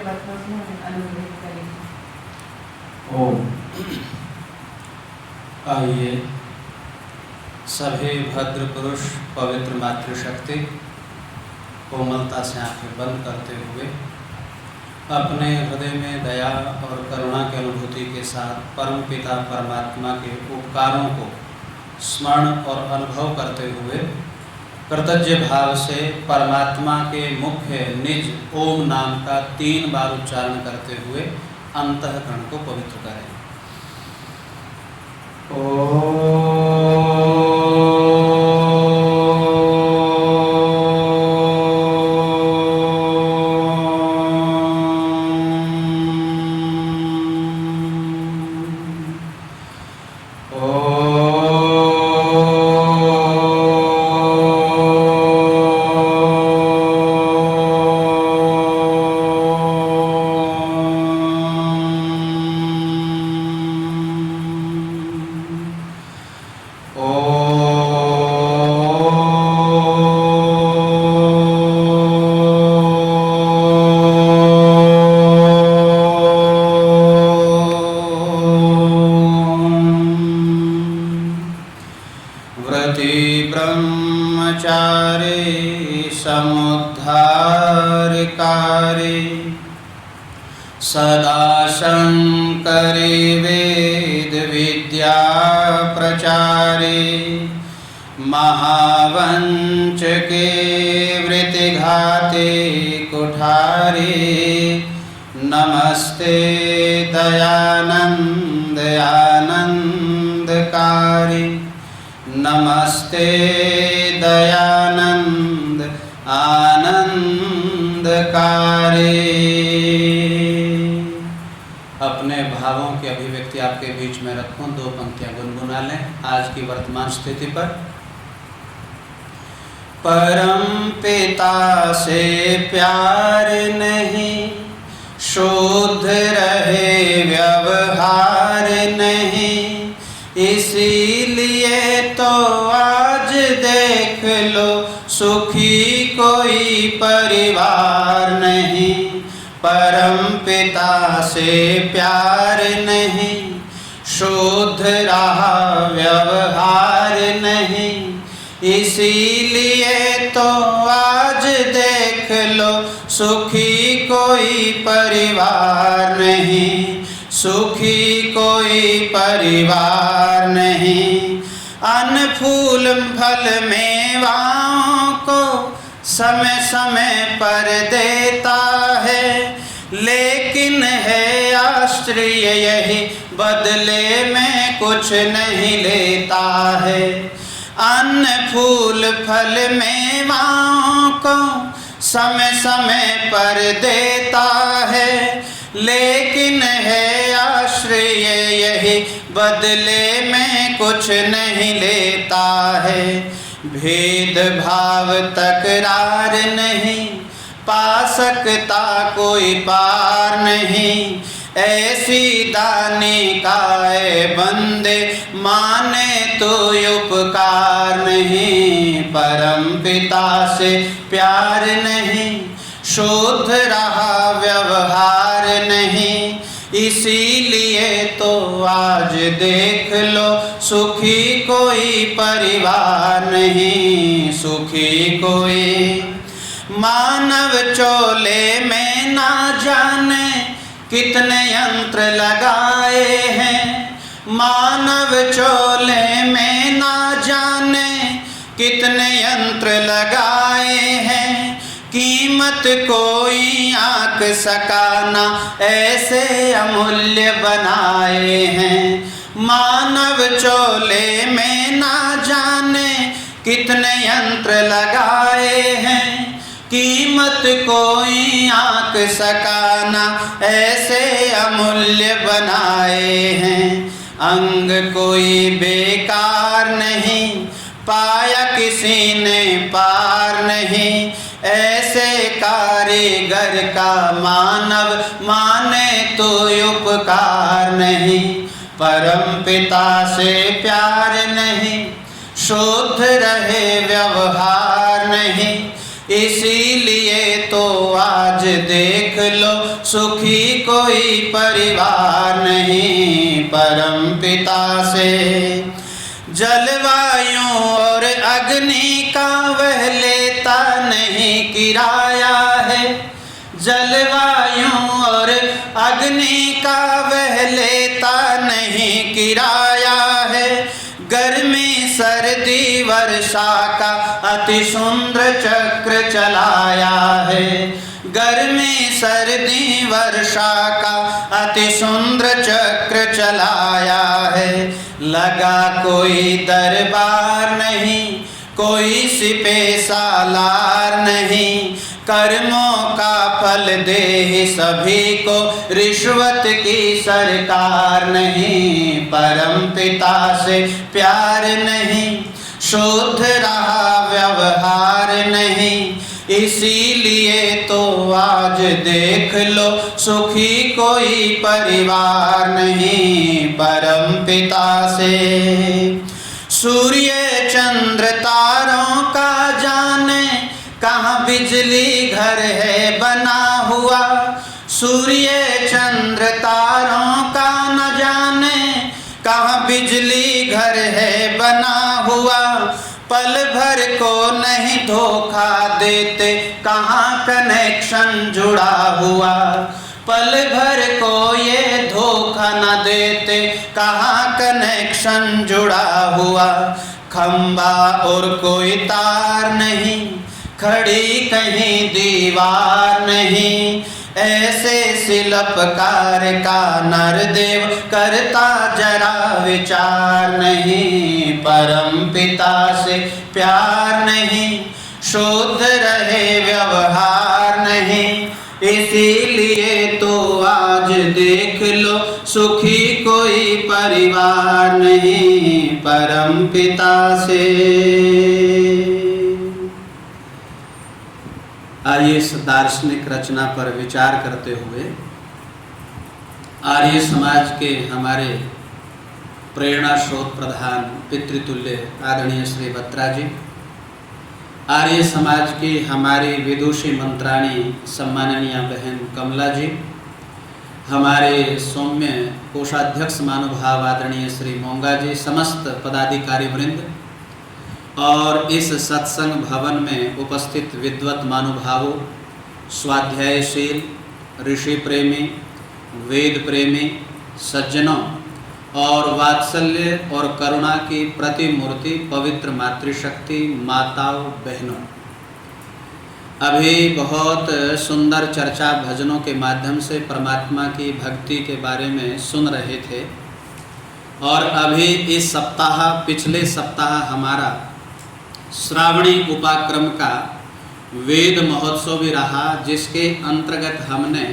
अनुग्रहित करें। ओम। आइए सभी भद्र पुरुष पवित्र मातृशक्ति कोमलता से आंखें बंद करते हुए अपने हृदय में दया और करुणा की अनुभूति के साथ परम पिता परमात्मा के उपकारों को स्मरण और अनुभव करते हुए कृतज्ञ भाव से परमात्मा के मुख्य निज ओम नाम का 3 बार उच्चारण करते हुए अंतःकरण को पवित्र करें। सदा शंकरे वेद विद्या प्रचारे महावंचके वृत्तिघाते कुठारे नमस्ते दयानंद आनंदकारी नमस्ते दयानंद आनंदकारी। अपने भावों की अभिव्यक्ति आपके बीच में रखूं, 2 पंक्तियां गुनगुना लें आज की वर्तमान स्थिति पर। परम पिता से प्यार नहीं, शुद्ध रहे व्यवहार नहीं, इसीलिए तो आज देख लो सुखी कोई परिवार नहीं। परम पिता से प्यार नहीं, शुद्ध रहा व्यवहार नहीं, इसीलिए तो आज देख लो सुखी कोई परिवार नहीं, सुखी कोई परिवार नहीं। अन्न फूल फल मेवाओं को समय समय पर देता है, लेकिन है आश्चर्य यही बदले में कुछ नहीं लेता है। अन्न फूल फल मेवाओं को समय समय पर देता है, लेकिन है आश्रय यही बदले में कुछ नहीं लेता है। भेदभाव तकरार नहीं, पा सकता कोई पार नहीं, ऐसी दानी का बंदे माने तो उपकार नहीं। परम पिता से प्यार नहीं, शुद्ध रहा व्यवहार नहीं, इसीलिए तो आज देख लो सुखी कोई परिवार नहीं, सुखी कोई। मानव चोले में ना जाने कितने यंत्र लगाए हैं, मानव चोले में ना जाने कितने यंत्र लगाए हैं, कीमत कोई आंक सकाना ऐसे अमूल्य बनाए हैं। मानव चोले में ना जाने कितने यंत्र लगाए हैं, कीमत कोई आंक सकाना ऐसे अमूल्य बनाए हैं। अंग कोई बेकार नहीं, पाया किसी ने पार नहीं, ऐसे कारीगर का मानव माने तो उपकार नहीं। परम पिता से प्यार नहीं, शुद्ध रहे व्यवहार नहीं, इसीलिए तो आज देख लो सुखी कोई परिवार नहीं परम पिता से। जलवायु और अग्नि का वह लेता नहीं किराया है, जलवायु और अग्नि का वह लेता नहीं किराया है। गर्मी सर्दी वर्षा का अति सुंदर चक्र चलाया है, गर्मी सर्दी वर्षा का अति सुंदर चक्र चलाया है। लगा कोई दरबार नहीं, कोई सिपे सालार नहीं, कर्मों का फल दे सभी को रिश्वत की सरकार नहीं। परम पिता से प्यार नहीं, शुद्ध रहा व्यवहार नहीं, इसीलिए तो आज देख लो सुखी कोई परिवार नहीं परम पिता से। सूर्य चंद्र तारों का जाने कहाँ बिजली घर है बना हुआ, सूर्य चंद्र तारों का न जाने कहाँ बिजली घर है बना हुआ। पल भर को नहीं धोखा देते कहाँ कनेक्शन जुड़ा हुआ, पल भर को ये धोखा न देते कहाँ कनेक्शन जुड़ा हुआ। खंबा और कोई तार नहीं, खड़ी कहीं दीवार नहीं, ऐसे शिल्पकार का नरदेव करता जरा विचार नहीं। परम पिता से प्यार नहीं, शुद्ध रहे व्यवहार नहीं, इसीलिए तो आज देख लो सुखी कोई परिवार नहीं परम पिता से। आइए इस दार्शनिक रचना पर विचार करते हुए आर्य समाज के हमारे प्रेरणा स्रोत प्रधान पितृतुल्य आदरणीय श्री बत्रा जी, आर्य समाज की हमारी विदुषी मंत्राणी सम्माननीय बहन कमला जी, हमारे सौम्य कोषाध्यक्ष महानुभाव आदरणीय श्री मोंगा जी, समस्त पदाधिकारी वृंद और इस सत्संग भवन में उपस्थित विद्वत महानुभावों, स्वाध्यायशील, ऋषि प्रेमी, वेद प्रेमी सज्जनों और वात्सल्य और करुणा की प्रतिमूर्ति पवित्र मातृशक्ति माताओं बहनों। अभी बहुत सुंदर चर्चा भजनों के माध्यम से परमात्मा की भक्ति के बारे में सुन रहे थे और अभी इस सप्ताह पिछले सप्ताह हमारा श्रावणी उपाक्रम का वेद महोत्सव भी रहा, जिसके अंतर्गत हमने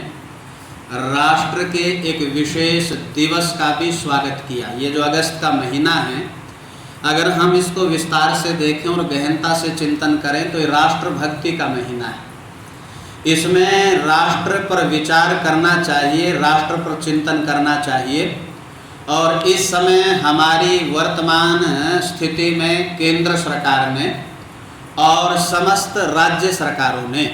राष्ट्र के एक विशेष दिवस का भी स्वागत किया। ये जो अगस्त का महीना है, अगर हम इसको विस्तार से देखें और गहनता से चिंतन करें तो ये राष्ट्र भक्ति का महीना है। इसमें राष्ट्र पर विचार करना चाहिए, राष्ट्र पर चिंतन करना चाहिए। और इस समय हमारी वर्तमान स्थिति में केंद्र सरकार ने और समस्त राज्य सरकारों ने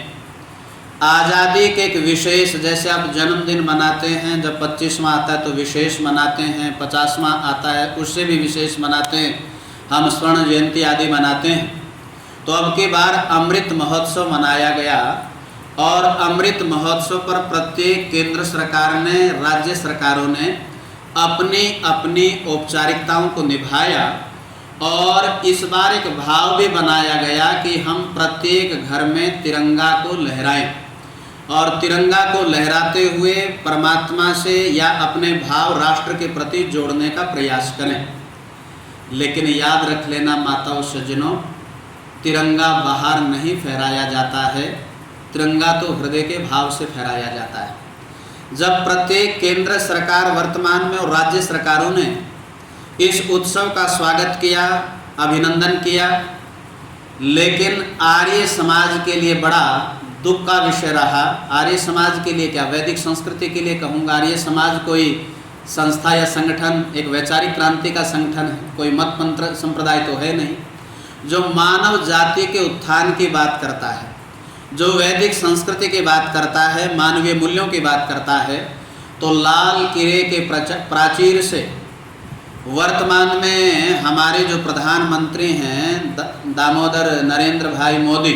आज़ादी के एक विशेष, जैसे आप जन्मदिन मनाते हैं, जब 25वां आता है तो विशेष मनाते हैं, 50वां आता है उससे भी विशेष मनाते हैं, हम स्वर्ण जयंती आदि मनाते हैं। तो अब की बार अमृत महोत्सव मनाया गया और अमृत महोत्सव पर प्रत्येक केंद्र सरकार ने, राज्य सरकारों ने अपनी अपनी औपचारिकताओं को निभाया। और इस बार एक भाव भी बनाया गया कि हम प्रत्येक घर में तिरंगा को लहराएं और तिरंगा को लहराते हुए परमात्मा से या अपने भाव राष्ट्र के प्रति जोड़ने का प्रयास करें। लेकिन याद रख लेना माताओं सज्जनों, तिरंगा बाहर नहीं फहराया जाता है, तिरंगा तो हृदय के भाव से फहराया जाता है। जब प्रत्येक केंद्र सरकार वर्तमान में और राज्य सरकारों ने इस उत्सव का स्वागत किया, अभिनंदन किया, लेकिन आर्य समाज के लिए बड़ा दुख का विषय रहा। आर्य समाज के लिए क्या, वैदिक संस्कृति के लिए कहूँगा, आर्य समाज कोई संस्था या संगठन, एक वैचारिक क्रांति का संगठन है, कोई मत मंत्र संप्रदाय तो है नहीं, जो मानव जाति के उत्थान की बात करता है जो वैदिक संस्कृति की बात करता है, मानवीय मूल्यों की बात करता है, तो लाल किले के प्राचीर से वर्तमान में हमारे जो प्रधानमंत्री हैं दामोदर नरेंद्र भाई मोदी,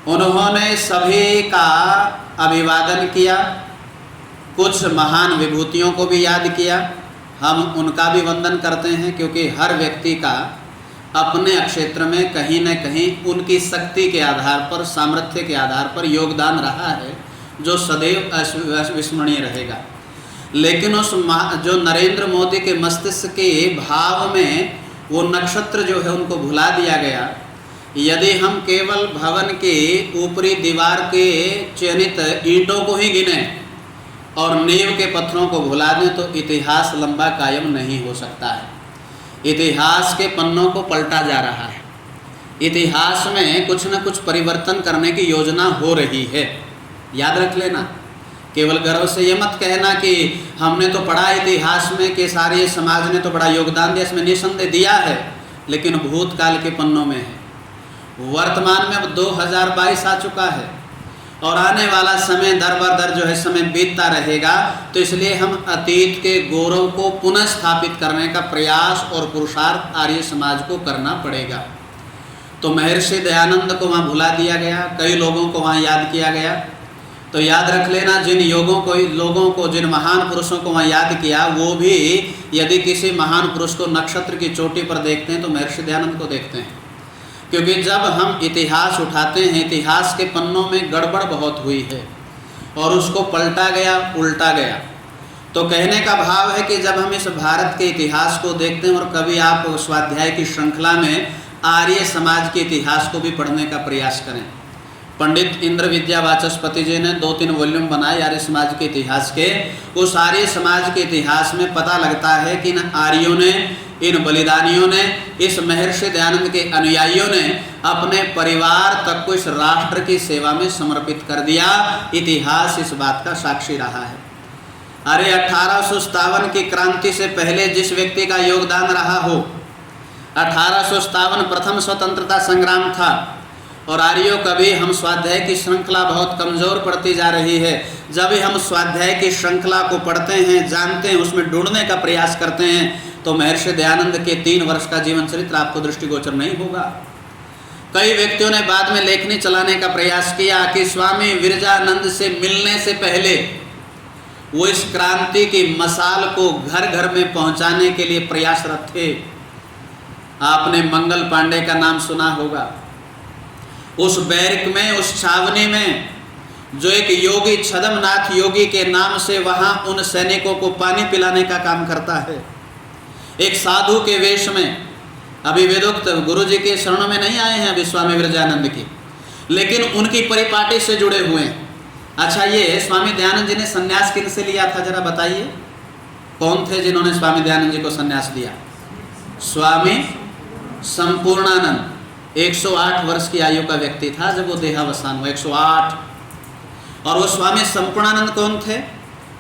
उन्होंने सभी का अभिवादन किया, कुछ महान विभूतियों को भी याद किया। हम उनका भी वंदन करते हैं, क्योंकि हर व्यक्ति का अपने क्षेत्र में कहीं न कहीं उनकी शक्ति के आधार पर, सामर्थ्य के आधार पर योगदान रहा है, जो सदैव अविस्मरणीय रहेगा। लेकिन उस जो नरेंद्र मोदी के मस्तिष्क के भाव में वो नक्षत्र जो है उनको भुला दिया गया। यदि हम केवल भवन के ऊपरी दीवार के चयनित ईंटों को ही गिने और नींव के पत्थरों को भुला दें तो इतिहास लंबा कायम नहीं हो सकता है। इतिहास के पन्नों को पलटा जा रहा है, इतिहास में कुछ न कुछ परिवर्तन करने की योजना हो रही है, याद रख लेना। केवल गर्व से ये मत कहना कि हमने तो पढ़ा इतिहास में कि सारे समाज ने तो बड़ा योगदान दिया, इसमें निसंदेह दिया है, लेकिन भूतकाल के पन्नों में है। वर्तमान में अब 2022 आ चुका है और आने वाला समय दर बर दर जो है समय बीतता रहेगा, तो इसलिए हम अतीत के गौरव को पुनः स्थापित करने का प्रयास और पुरुषार्थ आर्य समाज को करना पड़ेगा। तो महर्षि दयानंद को वहाँ भुला दिया गया, कई लोगों को वहाँ याद किया गया। तो याद रख लेना, जिन लोगों को जिन महान पुरुषों को वहाँ याद किया, वो भी यदि किसी महान पुरुष को नक्षत्र की चोटी पर देखते हैं तो महर्षि दयानंद को देखते हैं। क्योंकि जब हम इतिहास उठाते हैं, इतिहास के पन्नों में गड़बड़ बहुत हुई है और उसको पलटा गया, उल्टा गया। तो कहने का भाव है कि जब हम इस भारत के इतिहास को देखते हैं, और कभी आप स्वाध्याय की श्रृंखला में आर्य समाज के इतिहास को भी पढ़ने का प्रयास करें। पंडित इंद्र विद्या वाचस्पति जी ने 2-3 वॉल्यूम बनाए आर्य समाज के इतिहास के। उस आर्य समाज के इतिहास में पता लगता है कि इन आर्यों ने, इन बलिदानियों ने, इस महर्षि दयानंद के अनुयायियों ने अपने परिवार तक को इस राष्ट्र की सेवा में समर्पित कर दिया। इतिहास इस बात का साक्षी रहा है। अरे 1857 की क्रांति से पहले जिस व्यक्ति का योगदान रहा हो, 1857 प्रथम स्वतंत्रता संग्राम था। और आर्यों कभी हम स्वाध्याय की श्रृंखला बहुत कमज़ोर पड़ती जा रही है। जब भी हम स्वाध्याय की श्रृंखला को पढ़ते हैं, जानते हैं, उसमें ढूंढने का प्रयास करते हैं, तो महर्षि दयानंद के 3 वर्ष का जीवन चरित्र आपको दृष्टिगोचर नहीं होगा। कई व्यक्तियों ने बाद में लेखनी चलाने का प्रयास किया कि स्वामी विरजानंद से मिलने से पहले वो इस क्रांति की मसाल को घर घर में पहुंचाने के लिए प्रयासरत थे। आपने मंगल पांडे का नाम सुना होगा। उस बैरक में, उस छावनी में, जो एक योगी छदमनाथ योगी के नाम से वहाँ उन सैनिकों को पानी पिलाने का काम करता है, एक साधु के वेश में। अभी वेदोक्त गुरु जी के शरणों में नहीं आए हैं अभी स्वामी विरजानंद की, लेकिन उनकी परिपाटी से जुड़े हुए हैं। अच्छा, ये स्वामी दयानंद जी ने संन्यास किन से लिया था, जरा बताइए? कौन थे जिन्होंने स्वामी दयानंद जी को संन्यास दिया? स्वामी संपूर्णानंद। 108 वर्ष की आयु का व्यक्ति था जब वो देहावसान हुआ, 108। और वो स्वामी संपूर्णानंद कौन थे?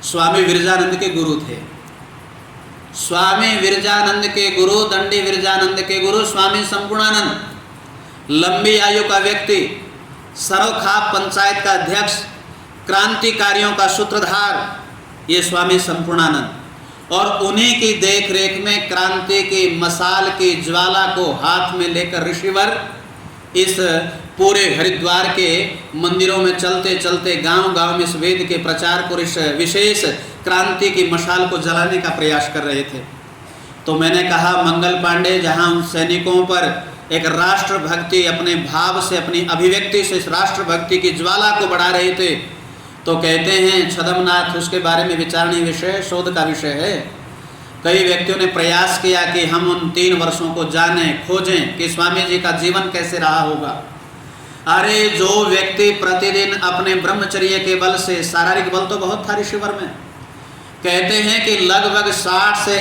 स्वामी विरजानंद के गुरु थे। स्वामी विरजानंद के गुरु, दंडी विरजानंद के गुरु स्वामी संपूर्णानंद। लंबी आयु का व्यक्ति, सरोखाप पंचायत का अध्यक्ष, क्रांतिकारियों का सूत्रधार, ये स्वामी संपूर्णानंद। और उन्हीं की देख रेख में क्रांति की मसाल की ज्वाला को हाथ में लेकर ऋषिवर इस पूरे हरिद्वार के मंदिरों में चलते चलते गांव-गांव में इस वेद के प्रचार को, इस विशेष क्रांति की मशाल को जलाने का प्रयास कर रहे थे। तो मैंने कहा, मंगल पांडे जहां उन सैनिकों पर एक राष्ट्रभक्ति अपने भाव से, अपनी अभिव्यक्ति से इस राष्ट्रभक्ति की ज्वाला को बढ़ा रहे थे, तो कहते हैं छदमनाथ उसके बारे में विचारणीय विषय, शोध का विषय है। कई व्यक्तियों ने प्रयास किया कि हम उन 3 वर्षों को जानें, खोजें कि स्वामी जी का जीवन कैसे रहा होगा। अरे जो व्यक्ति प्रतिदिन अपने ब्रह्मचर्य के बल से, शारीरिक बल तो बहुत था ऋषिवर में, कहते हैं कि लगभग 60 से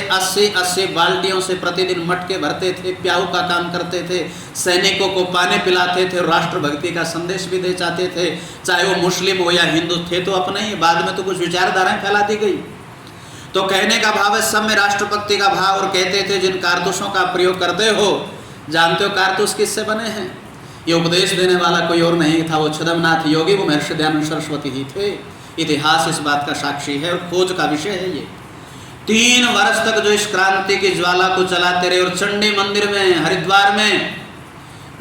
80 बाल्टियों से प्रतिदिन मटके भरते थे, प्याऊ का काम करते थे, सैनिकों को पानी पिलाते थे, राष्ट्रभक्ति का संदेश भी दे जाते थे। चाहे वो मुस्लिम हो या हिंदू थे तो अपने ही, बाद में तो कुछ विचारधाराएं फैला दी गई। तो कहने का भाव है सब में राष्ट्रभक्ति का भाव। और कहते थे जिन कारतूसों का प्रयोग करते हो, जानते हो कारतूस किससे बने हैं? ये उपदेश देने वाला कोई और नहीं था, वो छद्मनाथ योगी, वो महर्षि दयानंद सरस्वती ही थे। इतिहास इस बात का साक्षी है और खोज का विषय है ये। 3 वर्ष तक जो इस क्रांति की ज्वाला को चलाते रहे, और चंडी मंदिर में, हरिद्वार में,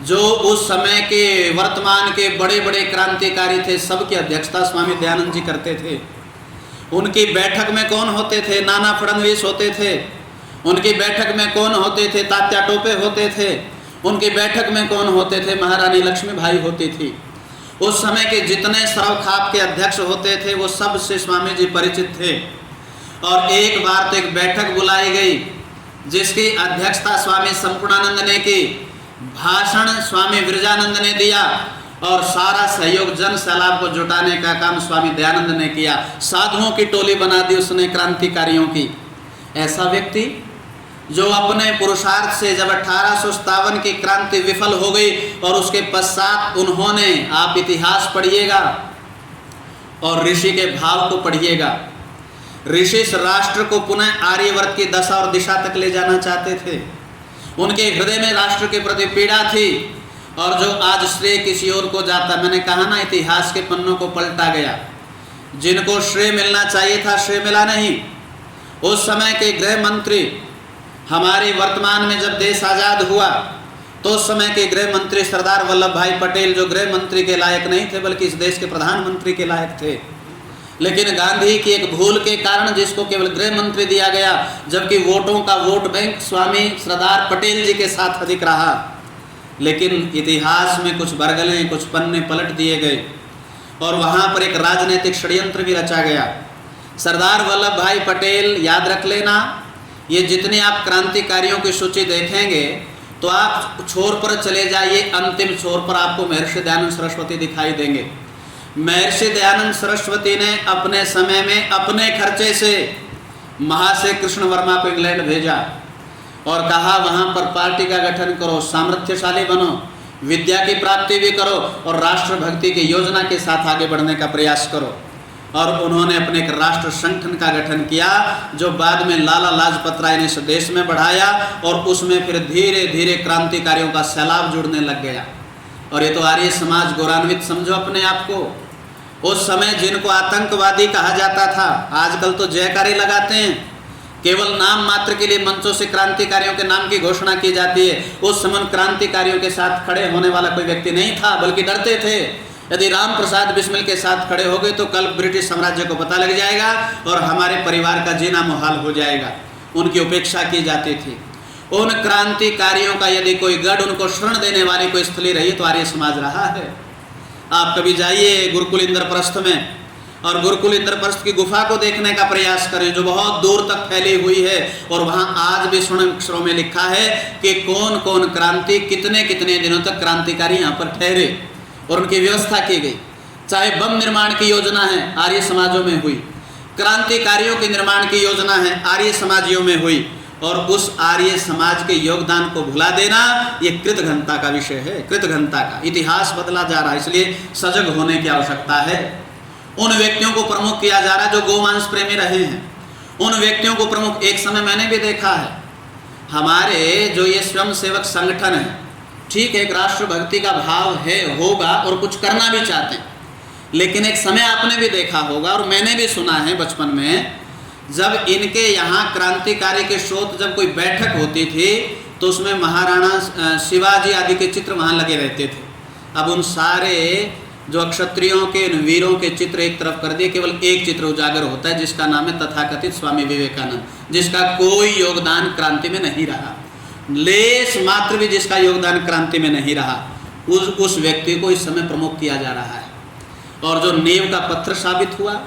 जो उस समय के वर्तमान के बड़े बड़े क्रांतिकारी थे, सबकी अध्यक्षता स्वामी दयानंद जी करते थे। उनकी बैठक में कौन होते थे? नाना फडणवीस होते थे। उनकी बैठक में कौन होते थे? तात्या टोपे होते थे। उनकी बैठक में कौन होते थे? महारानी लक्ष्मीबाई होती थी। उस समय के जितने सरवखाप के अध्यक्ष होते थे वो सब से स्वामी जी परिचित थे। और एक बार तो एक बैठक बुलाई गई जिसकी अध्यक्षता स्वामी संपूर्णानंद ने की, भाषण स्वामी विरजानंद ने दिया, और सारा सहयोग जन सैलाब को जुटाने का काम स्वामी दयानंद ने किया। साधुओं की टोली बना दी उसने, क्रांतिकारियों की। ऐसा व्यक्ति जो अपने पुरुषार्थ से जब 1857 की क्रांति विफल हो गई और उसके पश्चात उन्होंने, आप इतिहास पढ़िएगा और ऋषि के भाव को पढ़िएगा, ऋषि इस राष्ट्र को पुनः आर्यवर्त की दशा और दिशा तक ले जाना चाहते थे। उनके हृदय में राष्ट्र के प्रति पीड़ा थी, और जो आज श्रेय किसी और को जाता, मैंने कहा ना, इतिहास के पन्नों को पलटा गया। जिनको श्रेय मिलना चाहिए था श्रेय मिला नहीं। उस समय के गृह मंत्री, हमारे वर्तमान में जब देश आज़ाद हुआ तो उस समय के गृह मंत्री सरदार वल्लभ भाई पटेल, जो गृह मंत्री के लायक नहीं थे बल्कि इस देश के प्रधानमंत्री के लायक थे, लेकिन गांधी की एक भूल के कारण जिसको केवल गृह मंत्री दिया गया, जबकि वोटों का वोट बैंक स्वामी सरदार पटेल जी के साथ अधिक रहा। लेकिन इतिहास में कुछ बरगलें, कुछ पन्ने पलट दिए गए और वहाँ पर एक राजनीतिक षड्यंत्र भी रचा गया। सरदार वल्लभ भाई पटेल, याद रख लेना, ये जितने आप क्रांतिकारियों की सूची देखेंगे तो आप छोर पर चले जाइए, अंतिम छोर पर आपको महर्षि दयानंद सरस्वती दिखाई देंगे। महर्षि दयानंद सरस्वती ने अपने समय में अपने खर्चे से महाशय कृष्ण वर्मा को इंग्लैंड भेजा और कहा वहाँ पर पार्टी का गठन करो, सामर्थ्यशाली बनो, विद्या की प्राप्ति भी करो और राष्ट्रभक्ति की योजना के साथ आगे बढ़ने का प्रयास करो। और उन्होंने अपने एक राष्ट्र संगठन का गठन किया जो बाद में लाला लाजपत राय ने इस देश में बढ़ाया, और उसमें फिर धीरे धीरे क्रांतिकारियों का सैलाब जुड़ने लग गया। और ये तो आर्य समाज गौरवान्वित समझो अपने आप को। उस समय जिनको आतंकवादी कहा जाता था, आजकल तो जयकारे लगाते हैं, केवल नाम मात्र के लिए मंचों से क्रांतिकारियों के नाम की घोषणा की जाती है। उस समय क्रांतिकारियों के साथ खड़े होने वाला कोई व्यक्ति नहीं था, बल्कि डरते थे। यदि राम प्रसाद बिस्मिल के साथ खड़े हो गए तो कल ब्रिटिश साम्राज्य को पता लग जाएगा और हमारे परिवार का जीना मुहाल हो जाएगा। उनकी उपेक्षा की जाती थी। उन क्रांतिकारियों का यदि कोई गढ़, उनको शरण देने वाली कोई स्थली रही तो आर्य समाज रहा है। आप कभी जाइए गुरुकुल इंद्रप्रस्थ में और गुरुकुल इंद्रप्रस्थ की गुफा को देखने का प्रयास करें जो बहुत दूर तक फैली हुई है, और वहाँ आज भी स्वर्ण अक्षरों में लिखा है कि कौन कौन क्रांति कितने कितने दिनों तक क्रांतिकारी यहाँ पर ठहरे और उनकी व्यवस्था की गई। चाहे बम निर्माण की योजना है, आर्य समाजों में हुई, क्रांतिकारियों के निर्माण की योजना है, आर्य समाजियों में हुई, और उस आर्य समाज के योगदान को भुला देना ये कृतघ्नता का विषय है। कृतघ्नता का इतिहास बदला जा रहा है, इसलिए सजग होने की आवश्यकता है। उन व्यक्तियों को प्रमुख किया जा रहा है जो गोवंश प्रेमी रहे हैं, उन व्यक्तियों को प्रमुख। एक समय मैंने भी देखा है, हमारे जो ये स्वयं सेवक संगठन है, ठीक है, एक राष्ट्रभक्ति का भाव है, होगा और कुछ करना भी चाहते हैं, लेकिन एक समय आपने भी देखा होगा और मैंने भी सुना है बचपन में, जब इनके यहाँ क्रांतिकारी के स्रोत जब कोई बैठक होती थी तो उसमें महाराणा शिवाजी आदि के चित्र वहाँ लगे रहते थे। अब उन सारे जो क्षत्रियों के, वीरों के चित्र एक तरफ कर दिए, केवल एक चित्र उजागर होता है जिसका नाम है तथाकथित स्वामी विवेकानंद, जिसका कोई योगदान क्रांति में नहीं रहा, लेस मात्र भी जिसका योगदान क्रांति में नहीं रहा, उस व्यक्ति को इस समय प्रमुख किया जा रहा है। और जो नींव का पत्थर साबित हुआ,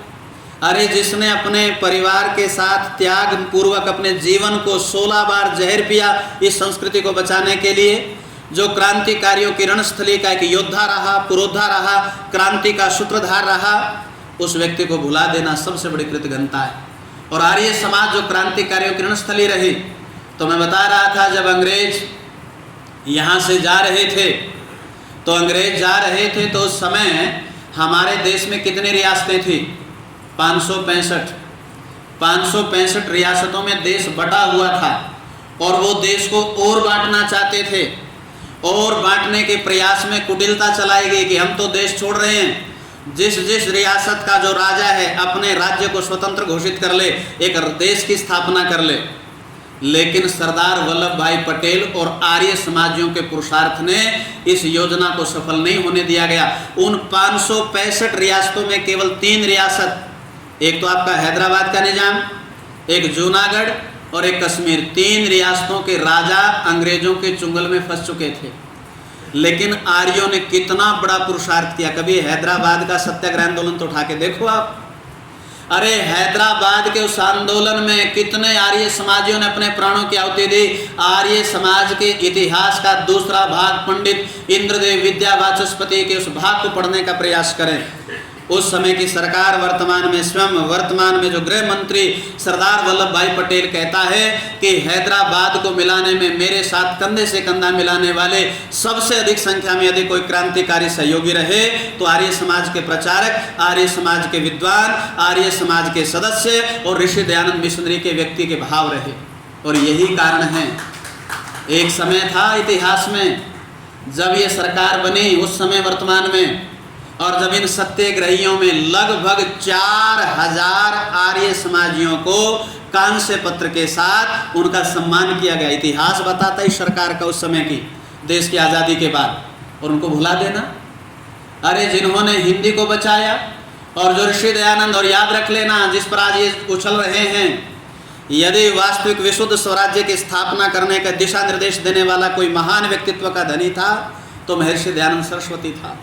अरे जिसने अपने परिवार के साथ त्याग पूर्वक अपने जीवन को 16 बार जहर पिया इस संस्कृति को बचाने के लिए, जो क्रांतिकारियों की रणस्थली का एक योद्धा रहा, पुरोधा रहा, क्रांति का सूत्रधार रहा, उस व्यक्ति को भुला देना सबसे बड़ी कृतघ्नता है। और आर्य समाज जो क्रांतिकारियों की रणस्थली रही, तो मैं बता रहा था जब अंग्रेज यहाँ से जा रहे थे तो उस समय हमारे देश में कितनी रियासतें थी? 565 रियासतों में देश बटा हुआ था और वो देश को और बांटना चाहते थे। और बांटने के प्रयास में कुटिलता चलाई गई कि हम तो देश छोड़ रहे हैं। जिस जिस रियासत का जो राजा है अपने राज्य को स्वतंत्र घोषित कर ले, एक देश की स्थापना कर ले। लेकिन सरदार वल्लभ भाई पटेल और आर्य समाजियों के पुरुषार्थ ने इस योजना को सफल नहीं होने दिया गया। उन 565 रियासतों में केवल 3 रियासत, एक तो आपका हैदराबाद का निजाम, एक जूनागढ़ और एक कश्मीर, 3 रियासतों के राजा अंग्रेजों के चुंगल में फंस चुके थे। लेकिन आर्यों ने कितना बड़ा पुरुषार्थ किया। कभी हैदराबाद का सत्याग्रह आंदोलन तो उठा के देखो आप। अरे हैदराबाद के उस आंदोलन में कितने आर्य समाजियों ने अपने प्राणों की आहुति दी। आर्य समाज के इतिहास का दूसरा भाग पंडित इंद्रदेव विद्यावाचस्पति के उस भाग को पढ़ने का प्रयास करें। उस समय की सरकार वर्तमान में जो गृह मंत्री सरदार वल्लभ भाई पटेल कहता है कि हैदराबाद को मिलाने में मेरे साथ कंधे से कंधा मिलाने वाले सबसे अधिक संख्या में यदि कोई क्रांतिकारी सहयोगी रहे तो आर्य समाज के प्रचारक, आर्य समाज के विद्वान, आर्य समाज के सदस्य और ऋषि दयानंद मिशनरी के व्यक्ति के भाव रहे। और यही कारण है, एक समय था इतिहास में जब ये सरकार बनी, उस समय वर्तमान में, और जब इन सत्याग्रहियों में लगभग 4000 आर्य समाजियों को कांस्य पत्र के साथ उनका सम्मान किया गया। इतिहास बताता है इस सरकार का उस समय की, देश की आज़ादी के बाद, और उनको भुला देना। अरे जिन्होंने हिंदी को बचाया और जो ऋषि दयानंद, और याद रख लेना जिस पर आज ये उछल रहे हैं, यदि वास्तविक विशुद्ध स्वराज्य की स्थापना करने का दिशा निर्देश देने वाला कोई महान व्यक्तित्व का धनी था तो महर्षि दयानंद सरस्वती था।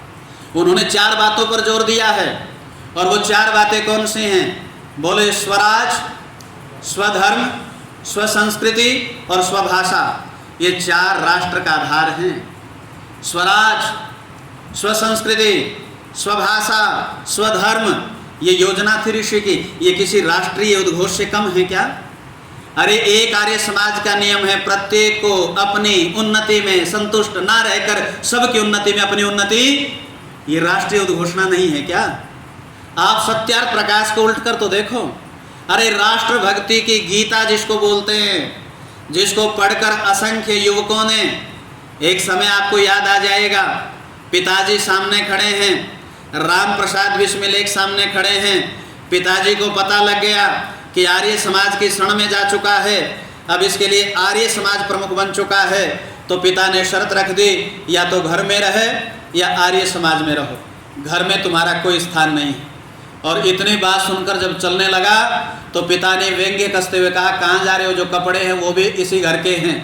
उन्होंने 4 बातों पर जोर दिया है, और वो 4 बातें कौन सी हैं? बोले स्वराज, स्वधर्म, स्वसंस्कृति और स्वभाषा। ये 4 राष्ट्र का आधार हैं। स्वराज, स्वसंस्कृति, स्वभाषा, स्वधर्म, ये योजना थी ऋषि की। ये किसी राष्ट्रीय उद्घोष से कम है क्या? अरे एक आर्य समाज का नियम है, प्रत्येक को अपनी उन्नति में संतुष्ट ना रहकर सबकी उन्नति में अपनी उन्नति। ये राष्ट्रीय उद्घोषणा नहीं है क्या? आप सत्यार्थ प्रकाश को उल्ट कर तो देखो। अरे राष्ट्र भक्ति की गीता जिसको बोलते हैं, जिसको पढ़कर असंख्य युवकों ने, एक समय आपको याद आ जाएगा, पिताजी सामने खड़े हैं, राम प्रसाद बिस्मिल एक सामने खड़े हैं। पिताजी को पता लग गया कि आर्य समाज की शरण में जा चुका है, अब इसके लिए आर्य समाज प्रमुख बन चुका है। तो पिता ने शर्त रख दी, या तो घर में रहे या आर्य समाज में रहो, घर में तुम्हारा कोई स्थान नहीं। और इतनी बात सुनकर जब चलने लगा तो पिता ने व्यंग्य कसते हुए कहा, कहाँ जा रहे हो? जो कपड़े हैं वो भी इसी घर के हैं।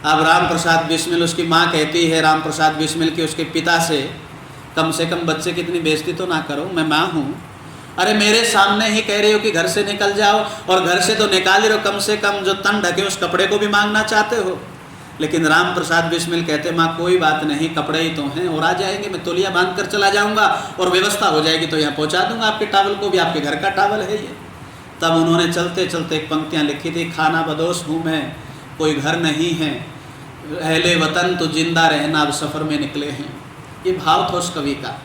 अब राम प्रसाद बिस्मिल, उसकी माँ कहती है राम प्रसाद बिस्मिल की उसके पिता से कम बच्चे की इतनी बेइज्जती तो ना करो, मैं माँ हूँ। अरे मेरे सामने ही कह रहे हो कि घर से निकल जाओ, और घर से तो निकाल रहे हो, कम से कम जो तन ढके उस कपड़े को भी मांगना चाहते हो। लेकिन राम प्रसाद बिस्मिल कहते, माँ कोई बात नहीं, कपड़े ही तो हैं और आ जाएंगे, मैं तौलिया बांध कर चला जाऊंगा और व्यवस्था हो जाएगी तो यहाँ पहुँचा दूंगा आपके टावल को भी, आपके घर का टावल है ये। तब उन्होंने चलते चलते एक पंक्तियाँ लिखी थी, खाना बदोश हूँ मैं, कोई घर नहीं है, अहले वतन तो जिंदा रहना अब सफ़र में निकले हैं। ये भाव था उस कवि का।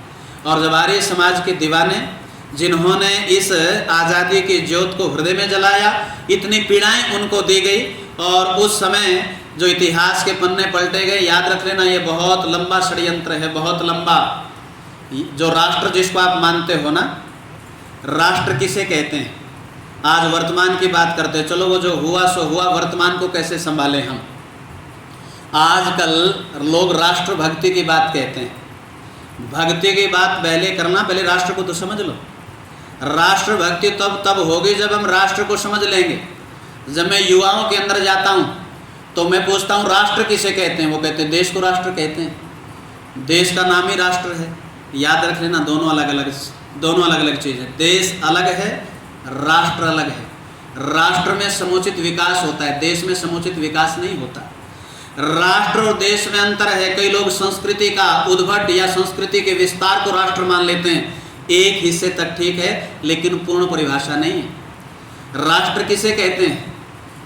और जब आर्य समाज के दीवाने, जिन्होंने इस आज़ादी की ज्योत को हृदय में जलाया, इतनी पीड़ाएं उनको दी गई, और उस समय जो इतिहास के पन्ने पलटे गए, याद रख लेना ये बहुत लंबा षड्यंत्र है, बहुत लंबा। जो राष्ट्र जिसको आप मानते हो ना, राष्ट्र किसे कहते हैं? आज वर्तमान की बात करते हैं, चलो वो जो हुआ सो हुआ, वर्तमान को कैसे संभालें हम। आजकल लोग राष्ट्र भक्ति की बात कहते हैं। भक्ति की बात पहले करना, पहले राष्ट्र को तो समझ लो। राष्ट्र भक्ति तब होगी जब हम राष्ट्र को समझ लेंगे। जब मैं युवाओं के अंदर जाता हूँ तो मैं पूछता हूँ राष्ट्र किसे कहते हैं? वो कहते हैं देश को राष्ट्र कहते हैं। देश का नाम ही राष्ट्र है। याद रख लेना, दोनों अलग अलग चीज़ है। देश अलग है, राष्ट्र अलग है। राष्ट्र में समुचित विकास होता है, देश में समुचित विकास नहीं होता। राष्ट्र और देश में अंतर है। कई लोग संस्कृति का उद्भट या संस्कृति के विस्तार को राष्ट्र मान लेते हैं। एक हिस्से तक ठीक है, लेकिन पूर्ण परिभाषा नहीं है। राष्ट्र किसे कहते हैं?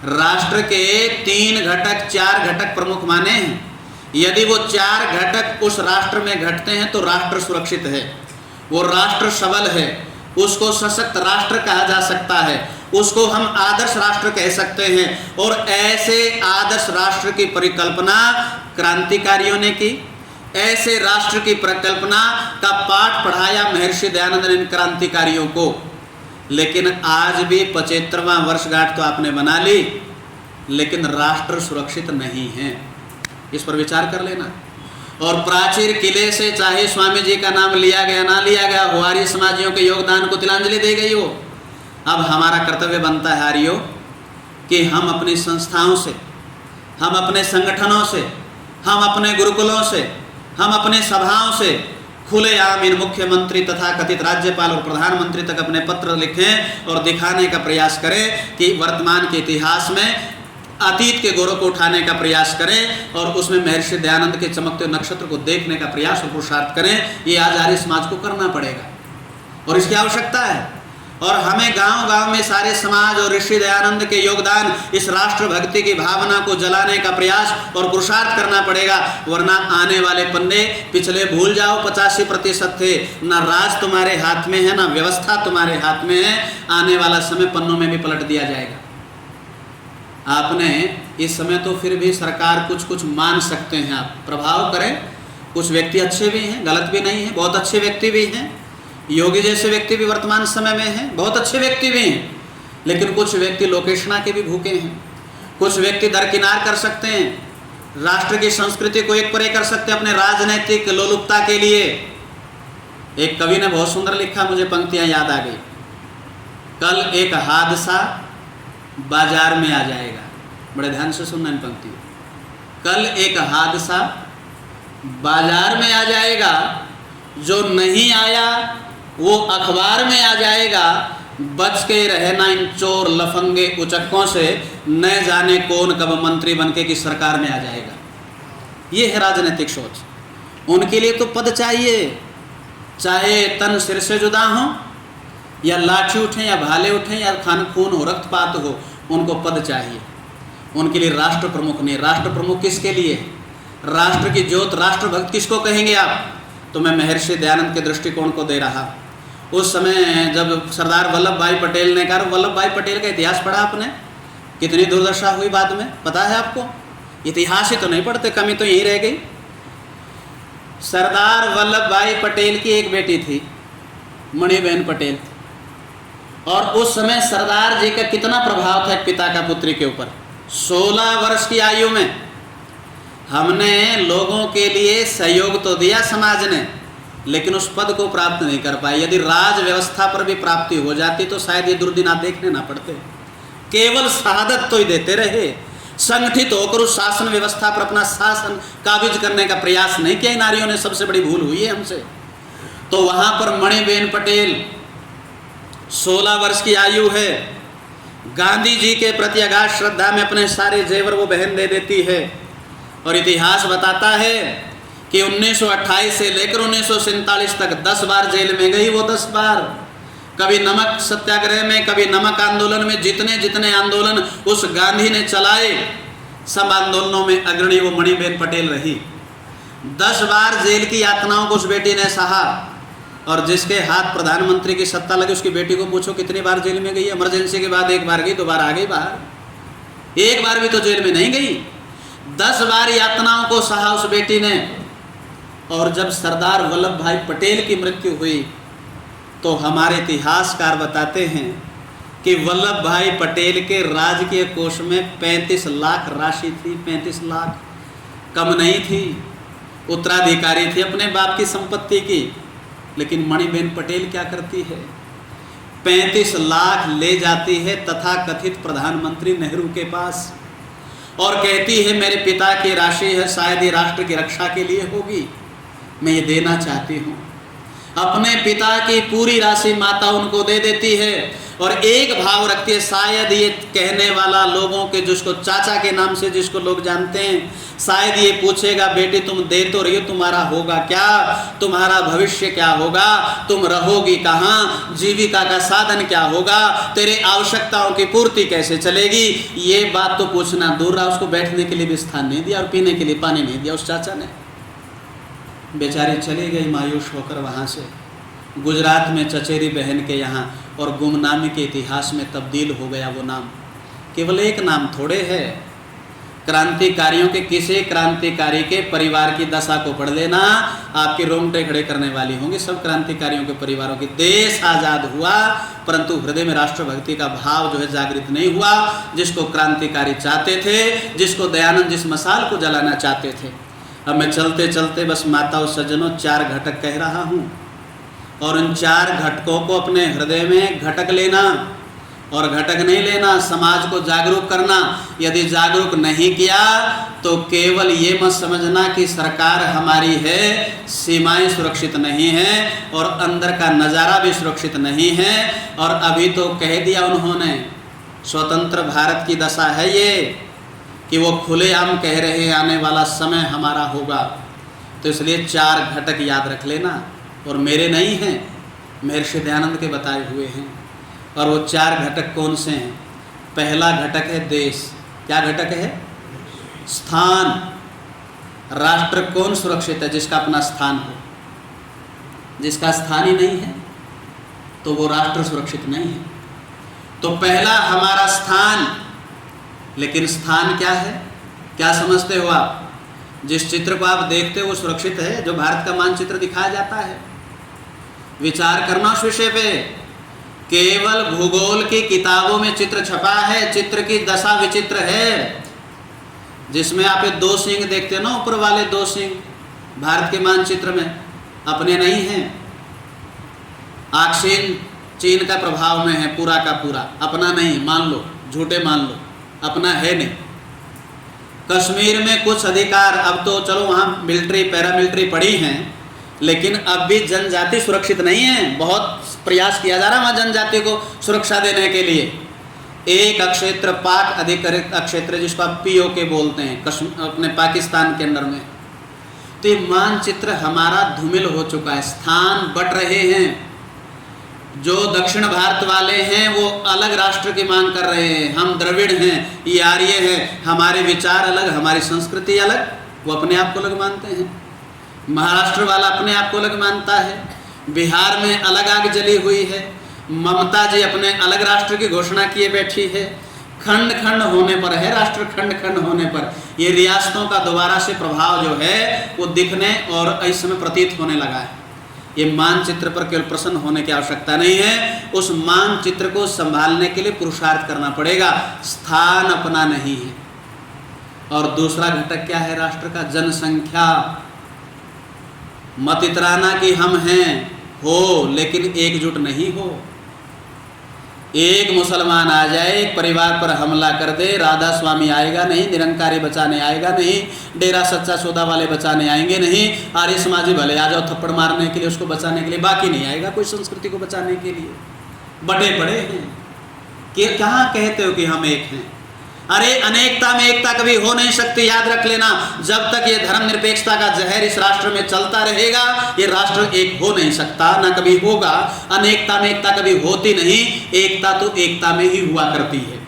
राष्ट्र के 3 घटक 4 घटक प्रमुख माने हैं। यदि वो 4 घटक उस राष्ट्र में घटते हैं तो राष्ट्र सुरक्षित है, वो राष्ट्र सबल है, उसको सशक्त राष्ट्र कहा जा सकता है, उसको हम आदर्श राष्ट्र कह सकते हैं। और ऐसे आदर्श राष्ट्र की परिकल्पना क्रांतिकारियों ने की। ऐसे राष्ट्र की परिकल्पना का पाठ पढ़ाया महर्षि दयानंद ने इन क्रांतिकारियों को। लेकिन आज भी 75वां वर्षगांठ तो आपने बना ली, लेकिन राष्ट्र सुरक्षित नहीं है। इस पर विचार कर लेना। और प्राचीर किले से चाहे स्वामी जी का नाम लिया गया ना लिया गया हो, आर्य समाजियों के योगदान को तिलांजलि दी गई हो, अब हमारा कर्तव्य बनता है आर्यों कि हम अपनी संस्थाओं से, हम अपने संगठनों से, हम अपने गुरुकुलों से, हम अपने सभाओं से खुलेआम इन मुख्यमंत्री तथा कथित राज्यपाल और प्रधानमंत्री तक अपने पत्र लिखें और दिखाने का प्रयास करें कि वर्तमान के इतिहास में अतीत के गौरव को उठाने का प्रयास करें और उसमें महर्षि दयानंद के चमकते नक्षत्र को देखने का प्रयास और पुरुषार्थ करें। ये आज आर्य समाज को करना पड़ेगा और इसकी आवश्यकता है। और हमें गांव-गांव में सारे समाज और ऋषि दयानंद के योगदान, इस राष्ट्र भक्ति की भावना को जलाने का प्रयास और पुरुषार्थ करना पड़ेगा। वरना आने वाले पन्ने पिछले भूल जाओ 85% थे। ना राज तुम्हारे हाथ में है, ना व्यवस्था तुम्हारे हाथ में है। आने वाला समय पन्नों में भी पलट दिया जाएगा। आपने इस समय तो फिर भी सरकार कुछ कुछ मान सकते हैं, आप प्रभाव करें। कुछ व्यक्ति अच्छे भी हैं, गलत भी नहीं है, बहुत अच्छे व्यक्ति भी हैं। योगी जैसे व्यक्ति भी वर्तमान समय में हैं, बहुत अच्छे व्यक्ति भी हैं। लेकिन कुछ व्यक्ति लोकेशना के भी भूखे हैं। कुछ व्यक्ति दरकिनार कर सकते हैं, राष्ट्र की संस्कृति को एक परे कर सकते हैं अपने राजनीतिक लोलुपता के लिए। एक कवि ने बहुत सुंदर लिखा, मुझे पंक्तियां याद आ गई। कल एक हादसा बाजार में आ जाएगा। बड़े ध्यान से सुनना इन पंक्ति। कल एक हादसा बाजार में आ जाएगा, जो नहीं आया वो अखबार में आ जाएगा। बच के रहना इन चोर लफंगे उचक्कों से, न जाने कौन कब मंत्री बनके की सरकार में आ जाएगा। ये है राजनीतिक सोच। उनके लिए तो पद चाहिए, चाहे तन सिर से जुदा हो, या लाठी उठें या भाले उठें या खून हो, रक्तपात हो, उनको पद चाहिए। उनके लिए राष्ट्र प्रमुख नहीं। राष्ट्र प्रमुख किसके लिए? राष्ट्र की ज्योत, राष्ट्रभक्त किसको कहेंगे आप? तो मैं महर्षि दयानंद के दृष्टिकोण को दे रहा। उस समय जब सरदार वल्लभ भाई पटेल ने कहा, वल्लभ भाई पटेल का इतिहास पढ़ा आपने? कितनी दुर्दशा हुई बाद में, पता है आपको? इतिहास ही तो नहीं पढ़ते, कमी तो यही रह गई। सरदार वल्लभ भाई पटेल की एक बेटी थी, मणिबेन पटेल। और उस समय सरदार जी का कितना प्रभाव था एक पिता का पुत्री के ऊपर। 16 वर्ष की आयु में हमने लोगों के लिए सहयोग तो दिया समाज ने, लेकिन उस पद को प्राप्त नहीं कर पाए। यदि राज व्यवस्था पर भी प्राप्ति हो जाती तो शायद ये दुर्दिन आप देखने ना पड़ते। केवल शहादत तो ही देते रहे, संगठित होकर उस शासन व्यवस्था पर अपना शासन काबिज करने का प्रयास नहीं किया। नारियों ने सबसे बड़ी भूल हुई है हमसे। तो वहां पर मणिबेन पटेल 16 वर्ष की आयु है, गांधी जी के प्रति अगाध श्रद्धा में अपने सारे जेवर वो बहन दे देती है। और इतिहास बताता है कि 1928 से लेकर 1947 तक 10 बार जेल में गई वो, 10 बार। कभी नमक सत्याग्रह में, कभी नमक आंदोलन में, जितने जितने आंदोलन उस गांधी ने चलाए, सब आंदोलनों में अग्रणी वो मणिबेन पटेल रही। 10 बार जेल की यातनाओं को उस बेटी ने सहा। और जिसके हाथ प्रधानमंत्री की सत्ता लगी, उसकी बेटी को पूछो कितनी बार जेल में गई है। इमरजेंसी के बाद 1 बार गई, 2 बार आ गई बाहर, 1 बार भी तो जेल में नहीं गई। 10 बार यातनाओं को सहा उस बेटी ने। और जब सरदार वल्लभ भाई पटेल की मृत्यु हुई तो हमारे इतिहासकार बताते हैं कि वल्लभ भाई पटेल के राजकीय कोष में 35 लाख राशि थी। 35 लाख कम नहीं थी। उत्तराधिकारी थी अपने बाप की संपत्ति की। लेकिन मणिबेन पटेल क्या करती है? 35 लाख ले जाती है तथाकथित प्रधानमंत्री नेहरू के पास और कहती है मेरे पिता की राशि है, शायद ये राष्ट्र की रक्षा के लिए होगी, मैं ये देना चाहती हूँ। अपने पिता की पूरी राशि माता उनको दे देती है और एक भाव रखती है, शायद ये कहने वाला लोगों के, जिसको चाचा के नाम से जिसको लोग जानते हैं, शायद ये पूछेगा बेटी तुम दे तो रही हो, तुम्हारा होगा क्या, तुम्हारा भविष्य क्या होगा, तुम रहोगी कहाँ, जीविका का साधन क्या होगा, तेरे आवश्यकताओं की पूर्ति कैसे चलेगी। ये बात तो पूछना दूर रहा, उसको बैठने के लिए भी स्थान नहीं दिया और पीने के लिए पानी नहीं दिया उस चाचा ने। बेचारी चली गई मायूस होकर वहाँ से। गुजरात में चचेरी बहन के यहाँ और गुमनामी के इतिहास में तब्दील हो गया वो नाम। केवल एक नाम थोड़े है, क्रांतिकारियों के किसी क्रांतिकारी के परिवार की दशा को पढ़ लेना, आपके रोंगटे खड़े करने वाली होंगी। सब क्रांतिकारियों के परिवारों की। देश आज़ाद हुआ परंतु हृदय में राष्ट्रभक्ति का भाव जो है जागृत नहीं हुआ, जिसको क्रांतिकारी चाहते थे, जिसको दयानंद जिस मसाल को जलाना चाहते थे। अब मैं चलते चलते बस माताओं सज्जनों 4 घटक कह रहा हूँ, और उन 4 घटकों को अपने हृदय में घटक लेना और घटक नहीं लेना, समाज को जागरूक करना। यदि जागरूक नहीं किया तो केवल ये मत समझना कि सरकार हमारी है, सीमाएं सुरक्षित नहीं हैं और अंदर का नज़ारा भी सुरक्षित नहीं है। और अभी तो कह दिया उन्होंने, स्वतंत्र भारत की दशा है ये कि वो खुलेआम कह रहे हैं आने वाला समय हमारा होगा। तो इसलिए 4 घटक याद रख लेना, और मेरे नहीं हैं, महर्षि दयानंद के बताए हुए हैं। और वो 4 घटक कौन से हैं? पहला घटक है देश। क्या घटक है? स्थान। राष्ट्र कौन सुरक्षित है? जिसका अपना स्थान हो। जिसका स्थान ही नहीं है तो वो राष्ट्र सुरक्षित नहीं है। तो पहला हमारा स्थान। लेकिन स्थान क्या है? क्या समझते हो आप? जिस चित्र को आप देखते हो वो सुरक्षित है, जो भारत का मानचित्र दिखाया जाता है। विचार करना उस विषय पे। केवल भूगोल की किताबों में चित्र छपा है, चित्र की दशा विचित्र है। जिसमें आप ये 2 सिंह देखते हो ना, ऊपर वाले 2 सिंह भारत के मानचित्र में अपने नहीं हैं। आक्सीन चीन का प्रभाव में है पूरा का पूरा, अपना नहीं। मान लो, झूठे मान लो, अपना है नहीं। कश्मीर में कुछ अधिकार, अब तो चलो वहाँ मिलिट्री पैरामिलिट्री पड़ी हैं, लेकिन अब भी जनजाति सुरक्षित नहीं है। बहुत प्रयास किया जा रहा है वहाँ जनजाति को सुरक्षा देने के लिए। एक अक्षेत्र, पाक अधिकृत अक्षेत्र, जिसको आप POK बोलते हैं, अपने पाकिस्तान के अंदर में। तो ये मानचित्र हमारा धूमिल हो चुका है, स्थान बट रहे हैं। जो दक्षिण भारत वाले हैं वो अलग राष्ट्र की मांग कर रहे हैं। हम द्रविड़ हैं, ये आर्य हैं, हमारे विचार अलग, हमारी संस्कृति अलग, वो अपने आप को अलग मानते हैं। महाराष्ट्र वाला अपने आप को अलग मानता है। बिहार में अलग आग जली हुई है। ममता जी अपने अलग राष्ट्र की घोषणा किए बैठी है। खंड खंड होने पर है, राष्ट्र खंड खंड होने पर ये रियासतों का दोबारा से प्रभाव जो है वो दिखने और इस समय प्रतीत होने लगा है। ये मानचित्र पर केवल प्रसन्न होने की आवश्यकता नहीं है, उस मानचित्र को संभालने के लिए पुरुषार्थ करना पड़ेगा। स्थान अपना नहीं है। और दूसरा घटक क्या है राष्ट्र का? जनसंख्या। मत इतराना कि हम हैं, हो, लेकिन एकजुट नहीं हो। एक मुसलमान आ जाए, एक परिवार पर हमला कर दे, राधा स्वामी आएगा नहीं, निरंकारी बचाने आएगा नहीं, डेरा सच्चा सौदा वाले बचाने आएंगे नहीं, आर्य समाजी भले आ जाओ थप्पड़ मारने के लिए, उसको बचाने के लिए, बाकी नहीं आएगा कोई संस्कृति को बचाने के लिए। बड़े बड़े हैं कि कहाँ कहते हो कि हम एक हैं? अरे अनेकता में एकता कभी हो नहीं सकती, याद रख लेना। जब तक ये धर्मनिरपेक्षता का जहर इस राष्ट्र में चलता रहेगा, ये राष्ट्र एक हो नहीं सकता, ना कभी होगा। अनेकता में एकता कभी होती नहीं, एकता तो एकता में ही हुआ करती है।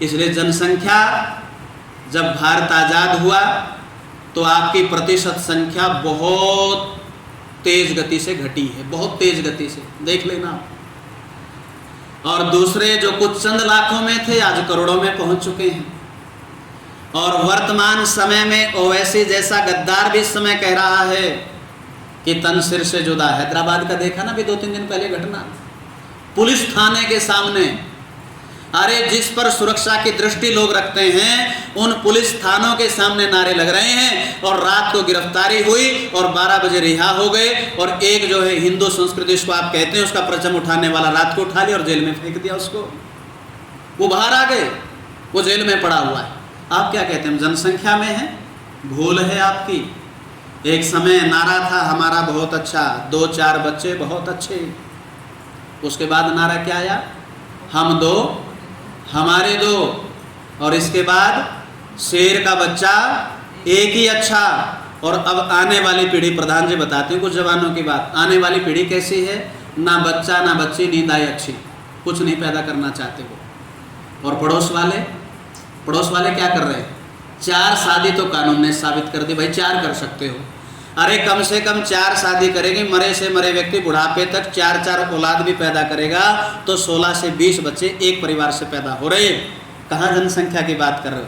इसलिए जनसंख्या, जब भारत आज़ाद हुआ तो आपकी प्रतिशत संख्या बहुत तेज गति से घटी है, बहुत तेज गति से, देख लेना। और दूसरे जो कुछ चंद लाखों में थे आज करोड़ों में पहुंच चुके हैं। और वर्तमान समय में ओवैसी जैसा गद्दार भी इस समय कह रहा है कि तन सिर से जुदा। हैदराबाद का देखा ना भी 2-3 दिन पहले घटना, पुलिस थाने के सामने। अरे जिस पर सुरक्षा की दृष्टि लोग रखते हैं उन पुलिस थानों के सामने नारे लग रहे हैं। और रात को गिरफ्तारी हुई और 12 बजे रिहा हो गए। और एक जो है हिंदू संस्कृति जिसको आप कहते हैं उसका परचम उठाने वाला रात को उठा लिया और जेल में फेंक दिया उसको। वो बाहर आ गए, वो जेल में पड़ा हुआ है। आप क्या कहते हैं? जनसंख्या में है, भूल है आपकी। एक समय नारा था हमारा बहुत अच्छा, 2-4 बच्चे बहुत अच्छे। उसके बाद नारा क्या आया? हम 2 हमारे 2। और इसके बाद शेर का बच्चा एक ही अच्छा। और अब आने वाली पीढ़ी, प्रधान जी बताते हैं कुछ जवानों की बात, आने वाली पीढ़ी कैसी है? ना बच्चा ना बच्ची, नींद आई अच्छी, कुछ नहीं पैदा करना चाहते वो। और पड़ोस वाले क्या कर रहे हैं? 4 शादी तो कानून ने साबित कर दी, भाई 4 कर सकते हो। अरे कम से कम 4 शादी करेंगे, मरे से मरे व्यक्ति बुढ़ापे तक 4-4 औलाद भी पैदा करेगा तो 16 से 20 बच्चे एक परिवार से पैदा हो रहे हैं। कहाँ जनसंख्या की बात कर रहे हो?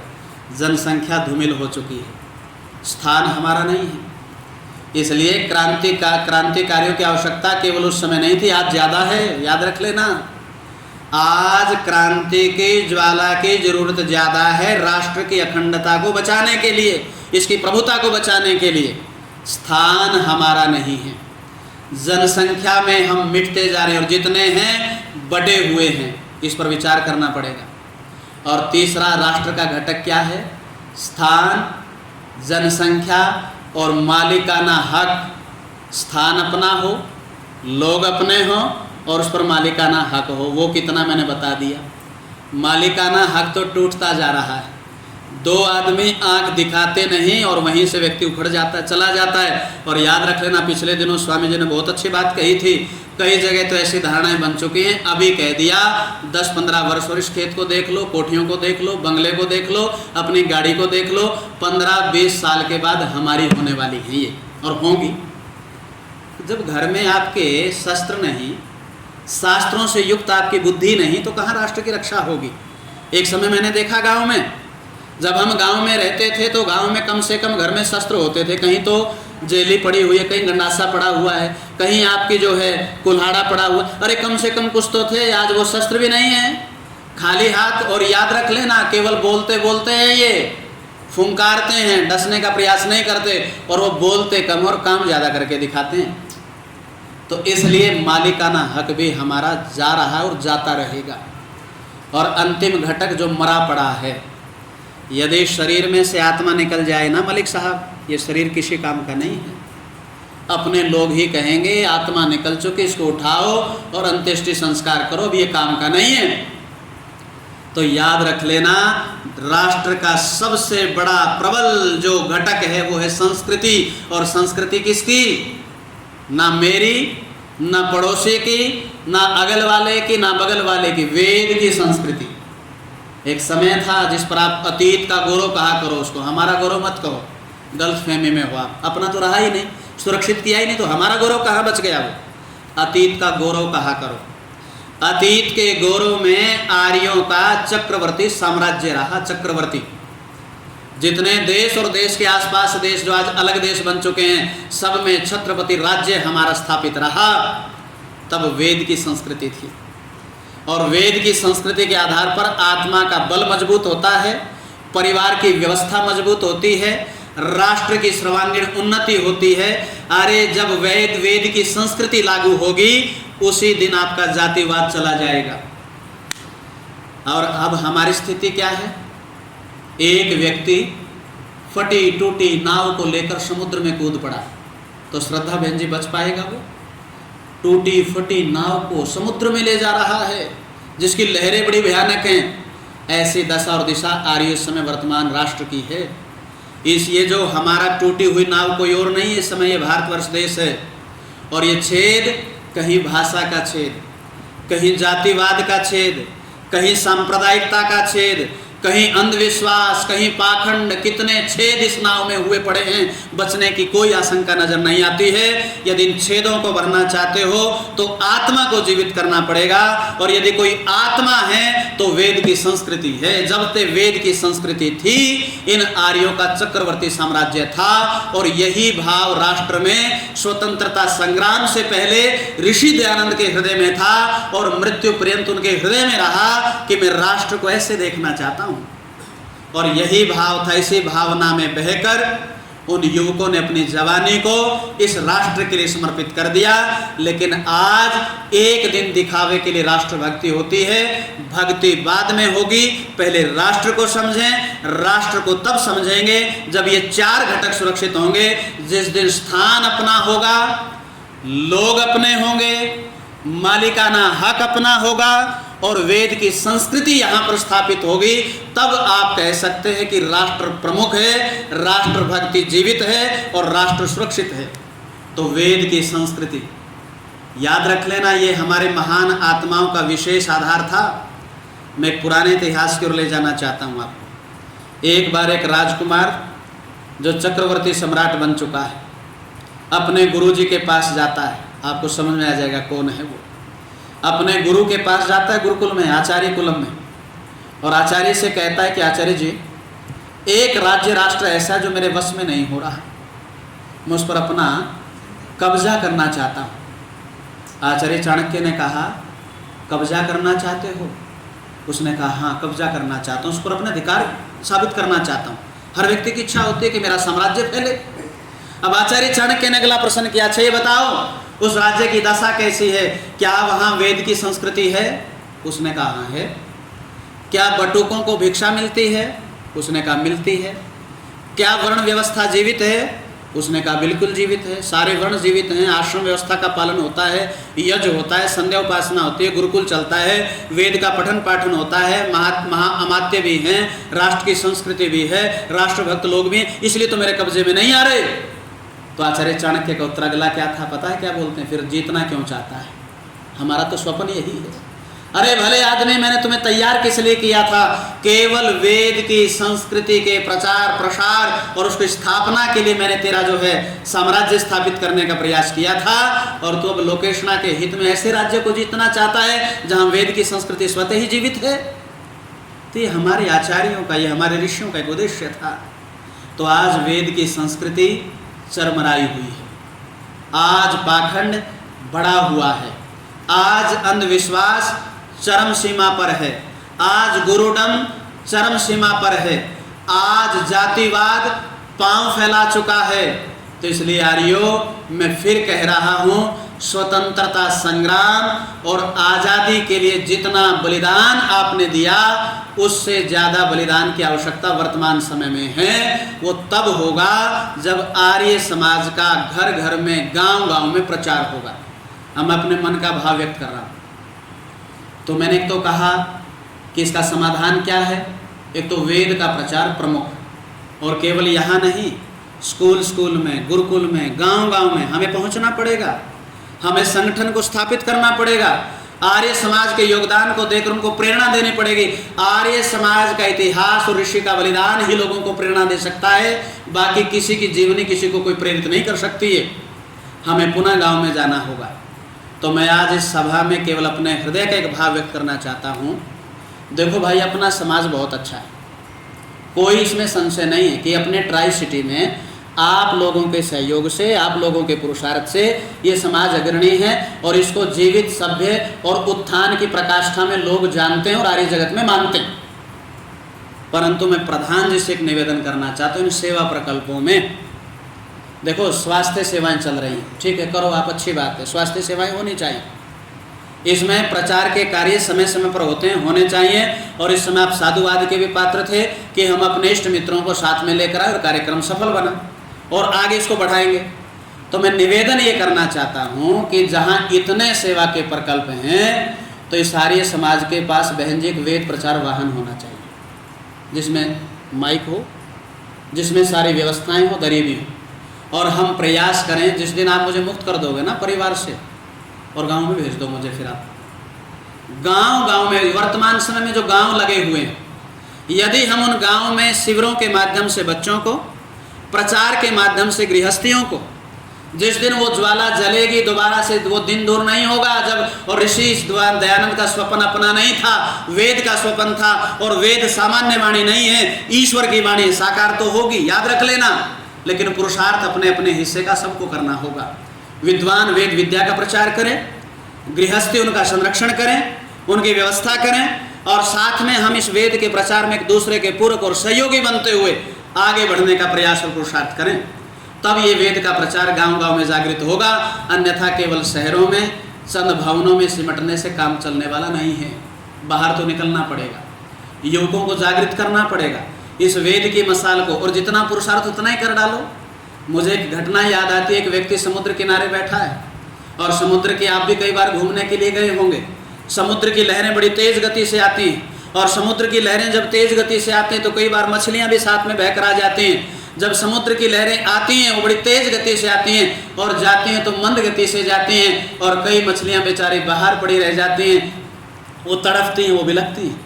जनसंख्या धूमिल हो चुकी है, स्थान हमारा नहीं है। इसलिए क्रांतिकारियों की आवश्यकता केवल उस समय नहीं थी, आज ज़्यादा है, याद रख लेना। आज क्रांति की ज्वाला की जरूरत ज़्यादा है राष्ट्र की अखंडता को बचाने के लिए, इसकी प्रभुता को बचाने के लिए। स्थान हमारा नहीं है, जनसंख्या में हम मिटते जा रहे हैं और जितने हैं बटे हुए हैं, इस पर विचार करना पड़ेगा। और तीसरा राष्ट्र का घटक क्या है? स्थान, जनसंख्या और मालिकाना हक। स्थान अपना हो, लोग अपने हों और उस पर मालिकाना हक हो। वो कितना मैंने बता दिया। मालिकाना हक तो टूटता जा रहा है। दो आदमी आंख दिखाते नहीं और वहीं से व्यक्ति उखड़ जाता है, चला जाता है। और याद रख लेना, पिछले दिनों स्वामी जी ने बहुत अच्छी बात कही थी। कई जगह तो ऐसी धारणाएं बन चुकी हैं, अभी कह दिया 10-15 वर्ष और इस खेत को देख लो, कोठियों को देख लो, बंगले को देख लो, अपनी गाड़ी को देख लो, 15-20 साल के बाद हमारी होने वाली है ये, और होंगी। जब घर में आपके शस्त्र नहीं, शास्त्रों से युक्त आपकी बुद्धि नहीं, तो कहाँ राष्ट्र की रक्षा होगी। एक समय मैंने देखा गांव में, जब हम गांव में रहते थे तो गांव में कम से कम घर में शस्त्र होते थे। कहीं तो जेली पड़ी हुई है, कहीं गंडासा पड़ा हुआ है, कहीं आपकी जो है कुल्हाड़ा पड़ा हुआ, अरे कम से कम कुछ तो थे। आज वो शस्त्र भी नहीं है, खाली हाथ। और याद रख लेना, केवल बोलते बोलते हैं, ये फुंकारते हैं, डसने का प्रयास नहीं करते, और वो बोलते कम और काम ज़्यादा करके दिखाते हैं। तो इसलिए मालिकाना हक भी हमारा जा रहा है और जाता रहेगा। और अंतिम घटक जो मरा पड़ा है, यदि शरीर में से आत्मा निकल जाए ना मलिक साहब, ये शरीर किसी काम का नहीं है। अपने लोग ही कहेंगे आत्मा निकल चुकी, इसको उठाओ और अंत्येष्टि संस्कार करो, अब ये काम का नहीं है। तो याद रख लेना, राष्ट्र का सबसे बड़ा प्रबल जो घटक है वो है संस्कृति। और संस्कृति किसकी? ना मेरी, ना पड़ोसी की, ना अगल वाले की, ना बगल वाले की, वेद की संस्कृति। एक समय था जिस पर आप अतीत का गौरव कहा करो, उसको हमारा गौरव मत कहो। गलतफहमी में हो आप, अपना तो रहा ही नहीं, सुरक्षित किया ही नहीं, तो हमारा गौरव कहाँ बच गया? वो अतीत का गौरव कहा करो। अतीत के गौरव में आर्यों का चक्रवर्ती साम्राज्य रहा। चक्रवर्ती जितने देश और देश के आसपास देश जो आज अलग देश बन चुके हैं, सब में छत्रपति राज्य हमारा स्थापित रहा। तब वेद की संस्कृति थी, और वेद की संस्कृति के आधार पर आत्मा का बल मजबूत होता है, परिवार की व्यवस्था मजबूत होती है, राष्ट्र की सर्वांगीण उन्नति होती है। अरे जब वेद की संस्कृति लागू होगी, उसी दिन आपका जातिवाद चला जाएगा। और अब हमारी स्थिति क्या है? एक व्यक्ति फटी टूटी नाव को लेकर समुद्र में कूद पड़ा, तो श्रद्धा बहन जी बच पाएगा? वो टूटी फटी नाव को समुद्र में ले जा रहा है, जिसकी लहरें बड़ी भयानक हैं। ऐसी दशा और दिशा आर्य इस समय वर्तमान राष्ट्र की है। ये जो हमारा टूटी हुई नाव कोई और नहीं है, इस समय ये भारतवर्ष देश है। और ये छेद कहीं भाषा का छेद, कहीं जातिवाद का छेद, कहीं सांप्रदायिकता का छेद, कहीं अंधविश्वास, कहीं पाखंड, कितने छेद इस नाव में हुए पड़े हैं। बचने की कोई आशंका नजर नहीं आती है। यदि इन छेदों को भरना चाहते हो तो आत्मा को जीवित करना पड़ेगा, और यदि कोई आत्मा है तो वेद की संस्कृति है। जब तक वेद की संस्कृति थी, इन आर्यों का चक्रवर्ती साम्राज्य था। और यही भाव राष्ट्र में स्वतंत्रता संग्राम से पहले ऋषि दयानंद के हृदय में था, और मृत्यु पर्यंत उनके हृदय में रहा कि मैं राष्ट्र को ऐसे देखना चाहता हूं। और यही भाव था, इसी भावना में बहकर उन युवकों ने अपनी जवानी को इस राष्ट्र के लिए समर्पित कर दिया। लेकिन आज एक दिन दिखावे के लिए राष्ट्रभक्ति होती है, भक्ति बाद में होगी। पहले राष्ट्र को समझें, राष्ट्र को तब समझेंगे जब ये चार घटक सुरक्षित होंगे। जिस दिन स्थान अपना होगा, लोग अपने होंगे, मालिकाना हक अपना होगा और वेद की संस्कृति यहाँ पर स्थापित होगी, तब आप कह सकते हैं कि राष्ट्र प्रमुख है, राष्ट्रभक्ति जीवित है और राष्ट्र सुरक्षित है। तो वेद की संस्कृति याद रख लेना, ये हमारे महान आत्माओं का विशेष आधार था। मैं एक पुराने इतिहास की ओर ले जाना चाहता हूँ आपको। एक बार एक राजकुमार जो चक्रवर्ती सम्राट बन चुका है, अपने गुरुजी के पास जाता है। आपको समझ में आ जाएगा कौन है वो। अपने गुरु के पास जाता है, गुरुकुल में, आचार्य कुलम में, और आचार्य से कहता है कि आचार्य जी, एक राज्य राष्ट्र ऐसा जो मेरे वश में नहीं हो रहा, मैं उस पर अपना कब्जा करना चाहता हूँ। आचार्य चाणक्य ने कहा, कब्जा करना चाहते हो? उसने कहा हाँ, कब्जा करना चाहता हूँ, उस पर अपना अधिकार साबित करना चाहता हूँ। हर व्यक्ति की इच्छा होती है कि मेरा साम्राज्य फैले। अब आचार्य चाणक्य ने अगला प्रश्न किया, अच्छा ये बताओ उस राज्य की दशा कैसी है, क्या वहाँ वेद की संस्कृति है? उसने कहा हाँ है। क्या बटुकों को भिक्षा मिलती है? उसने कहा मिलती है। क्या वर्ण व्यवस्था जीवित है? उसने कहा बिल्कुल जीवित है, सारे वर्ण जीवित हैं, आश्रम व्यवस्था का पालन होता है, यज्ञ होता है, संध्या उपासना होती है, गुरुकुल चलता है, वेद का पठन पाठन होता है, अमात्य भी हैं, राष्ट्र की संस्कृति भी है, राष्ट्रभक्त लोग भी हैं, इसलिए तो मेरे कब्जे में नहीं आ रहे। तो आचार्य चाणक्य का उत्तर अगला क्या था पता है क्या बोलते हैं? फिर जीतना क्यों चाहता है? हमारा तो स्वप्न यही है। अरे भले आदमी, मैंने तुम्हें तैयार किस लिए किया था? केवल वेद की संस्कृति के प्रचार प्रसार और उसकी स्थापना के लिए मैंने तेरा जो है साम्राज्य स्थापित करने का प्रयास किया था, और तू अब लोकेशना के हित में ऐसे राज्य को जीतना चाहता है जहां वेद की संस्कृति स्वतः ही जीवित है। तो ये हमारे आचार्यों का, ये हमारे ऋषियों का एक उद्देश्य था। तो आज वेद की संस्कृति चरमराई हुई है, आज पाखंड बढ़ा हुआ है, आज अंधविश्वास चरम सीमा पर है, आज गुरुडम चरम सीमा पर है, आज जातिवाद पांव फैला चुका है। तो इसलिए आर्यों, मैं फिर कह रहा हूं, स्वतंत्रता संग्राम और आज़ादी के लिए जितना बलिदान आपने दिया, उससे ज़्यादा बलिदान की आवश्यकता वर्तमान समय में है। वो तब होगा जब आर्य समाज का घर घर में, गांव गांव में प्रचार होगा। हम अपने मन का भाव व्यक्त कर रहा हूँ। तो मैंने एक तो कहा कि इसका समाधान क्या है। एक तो वेद का प्रचार प्रमुख, और केवल यहाँ नहीं, स्कूल स्कूल में, गुरुकुल में, गांव गांव में हमें पहुँचना पड़ेगा। हमें संगठन को स्थापित करना पड़ेगा। आर्य समाज के योगदान को देखकर उनको प्रेरणा देनी पड़ेगी। आर्य समाज का इतिहास और ऋषि का बलिदान ही लोगों को प्रेरणा दे सकता है, बाकी किसी की जीवनी किसी को कोई प्रेरित नहीं कर सकती है। हमें पुनः गांव में जाना होगा। तो मैं आज इस सभा में केवल अपने हृदय का एक भाव व्यक्त करना चाहता हूँ। देखो भाई, अपना समाज बहुत अच्छा है, कोई इसमें संशय नहीं है कि अपने ट्राई सिटी में आप लोगों के सहयोग से, आप लोगों के पुरुषार्थ से ये समाज अग्रणी है, और इसको जीवित, सभ्य और उत्थान की प्रकाष्ठा में लोग जानते हैं और आर्य जगत में मानते हैं। परंतु मैं प्रधान जी से एक निवेदन करना चाहता हूँ, इन सेवा प्रकल्पों में देखो, स्वास्थ्य सेवाएं चल रही हैं, ठीक है, करो आप, अच्छी बात है, स्वास्थ्य सेवाएं होनी चाहिए। इसमें प्रचार के कार्य समय समय पर होते हैं, होने चाहिए। और इस समय आप साधुवाद के भी पात्र थे कि हम अपने इष्ट मित्रों को साथ में लेकर आए और कार्यक्रम सफल बना, और आगे इसको बढ़ाएंगे। तो मैं निवेदन ये करना चाहता हूँ कि जहाँ इतने सेवा के प्रकल्प हैं, तो इस आर्य समाज के पास बहन जी एक वेद प्रचार वाहन होना चाहिए, जिसमें माइक हो, जिसमें सारी व्यवस्थाएं हो, गरीबी हो। और हम प्रयास करें, जिस दिन आप मुझे मुक्त कर दोगे ना परिवार से, और गांव में भेज दो मुझे, फिर आप गांव गांव में, वर्तमान समय में जो गांव लगे हुए हैं, यदि हम उन गांव में शिविरों के माध्यम से बच्चों को, प्रचार के माध्यम से गृहस्थियों को, जिस दिन वो ज्वाला जलेगी दोबारा से वो दिन दूर नहीं होगा जब, और ऋषि दयानंद का स्वप्न अपना नहीं था, वेद का स्वप्न था, और वेद सामान्य वाणी नहीं है, ईश्वर की वाणी, साकार तो होगी, याद रख लेना, लेकिन पुरुषार्थ अपने अपने हिस्से का सबको करना होगा। विद्वान वेद विद्या का प्रचार करें, गृहस्थी उनका संरक्षण करें, उनकी व्यवस्था करें, और साथ में हम इस वेद के प्रचार में एक दूसरे के पूरक और सहयोगी बनते हुए आगे बढ़ने का प्रयास और पुरुषार्थ करें। तब ये वेद का प्रचार गांव गांव में जागृत होगा। अन्यथा केवल शहरों में, चंद भवनों में सिमटने से काम चलने वाला नहीं है। बाहर तो निकलना पड़ेगा, युवकों को जागृत करना पड़ेगा इस वेद की मसाल को, और जितना पुरुषार्थ उतना ही कर डालो। मुझे एक घटना याद आती है, एक व्यक्ति समुद्र किनारे बैठा है, और समुद्र के, आप भी कई बार घूमने के लिए गए होंगे, समुद्र की लहरें बड़ी तेज गति से आती हैं, और समुद्र की लहरें जब तेज गति से आती हैं तो कई बार मछलियां भी साथ में बहकर आ जाती हैं। जब समुद्र की लहरें आती हैं वो बड़ी तेज गति से आती हैं, और जाती हैं तो मंद गति से जाती हैं, और कई मछलियां बेचारी बाहर पड़ी रह जाती हैं, वो तड़पती हैं, वो बिलखती हैं।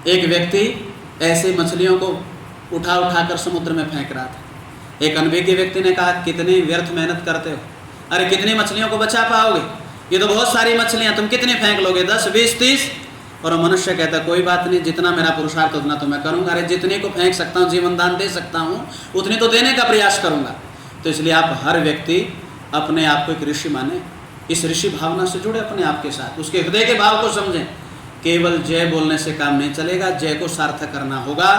एक व्यक्ति ऐसे मछलियों को उठा उठा कर समुद्र में फेंक रहा था। एक अनभिज्ञ व्यक्ति ने कहा, कितनी व्यर्थ मेहनत करते हो, अरे कितनी मछलियों को बचा पाओगे, ये तो बहुत सारी मछलियां, तुम कितनी फेंक लोगे, 10, 20, 30? और मनुष्य कहता कोई बात नहीं, जितना मेरा पुरुषार्थ उतना तो मैं करूँगा। अरे जितने को फेंक सकता हूँ, जीवन दान दे सकता हूँ, उतनी तो देने का प्रयास करूँगा। तो इसलिए आप हर व्यक्ति अपने आप को एक ऋषि माने, इस ऋषि भावना से जुड़े अपने आप के साथ, उसके हृदय के भाव को समझें। केवल जय बोलने से काम नहीं चलेगा, जय को सार्थक करना होगा।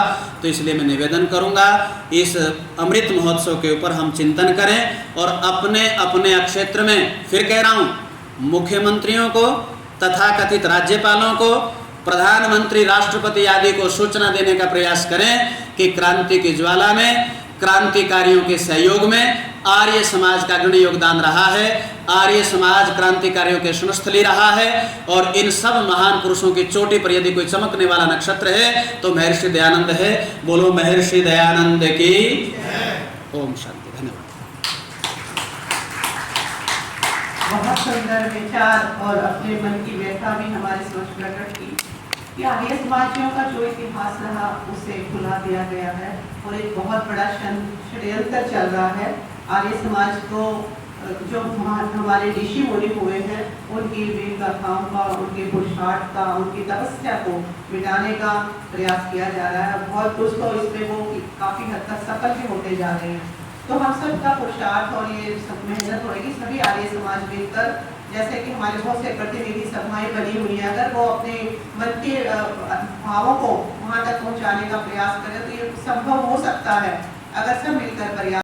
तो इसलिए मैं निवेदन करूंगा, इस अमृत महोत्सव के ऊपर हम चिंतन करें और अपने अपने क्षेत्र में, फिर कह रहा हूँ, मुख्यमंत्रियों को, तथाकथित राज्यपालों को, प्रधानमंत्री, राष्ट्रपति आदि को सूचना देने का प्रयास करें कि क्रांति की ज्वाला में, क्रांतिकारियों के सहयोग में आर्य समाज का अग्रणी योगदान रहा है। आर्य समाज क्रांतिकारियों के सुनस्थली रहा है और इन सब महान पुरुषों की चोटी पर यदि कोई चमकने वाला नक्षत्र है तो महर्षि दयानंद है। बोलो महर्षि दयानंद की। ओम शांति। धन्यवाद। बहुत सुंदर विचार और अपने मन की व्यथा भी हमारे समक्ष प्रकट की कि आर्य समाजियों का जो इतिहास रहा उसे भुला दिया गया है और एक बहुत बड़ा षड्यंत्र चल रहा है। आर्य समाज को जो हमारे ऋषि मुनि हुए हैं उनकी वीर गाथाओं का, उनके पुरुषार्थ का, उनकी तपस्या को मिटाने का प्रयास किया जा रहा है। बहुत कुछ तो इसमें वो काफ़ी हद तक सफल भी होते जा रहे हैं। तो हम सबका पुरुषार्थ और ये सब मेहनत होगी, सभी आर्य समाज मिलकर, जैसे कि हमारे बहुत से प्रतिनिधि सभाएं बनी हुई है, अगर वो अपने मन के भावों को वहाँ तक पहुँचाने का प्रयास करें तो ये संभव हो सकता है अगर सब मिलकर प्रयास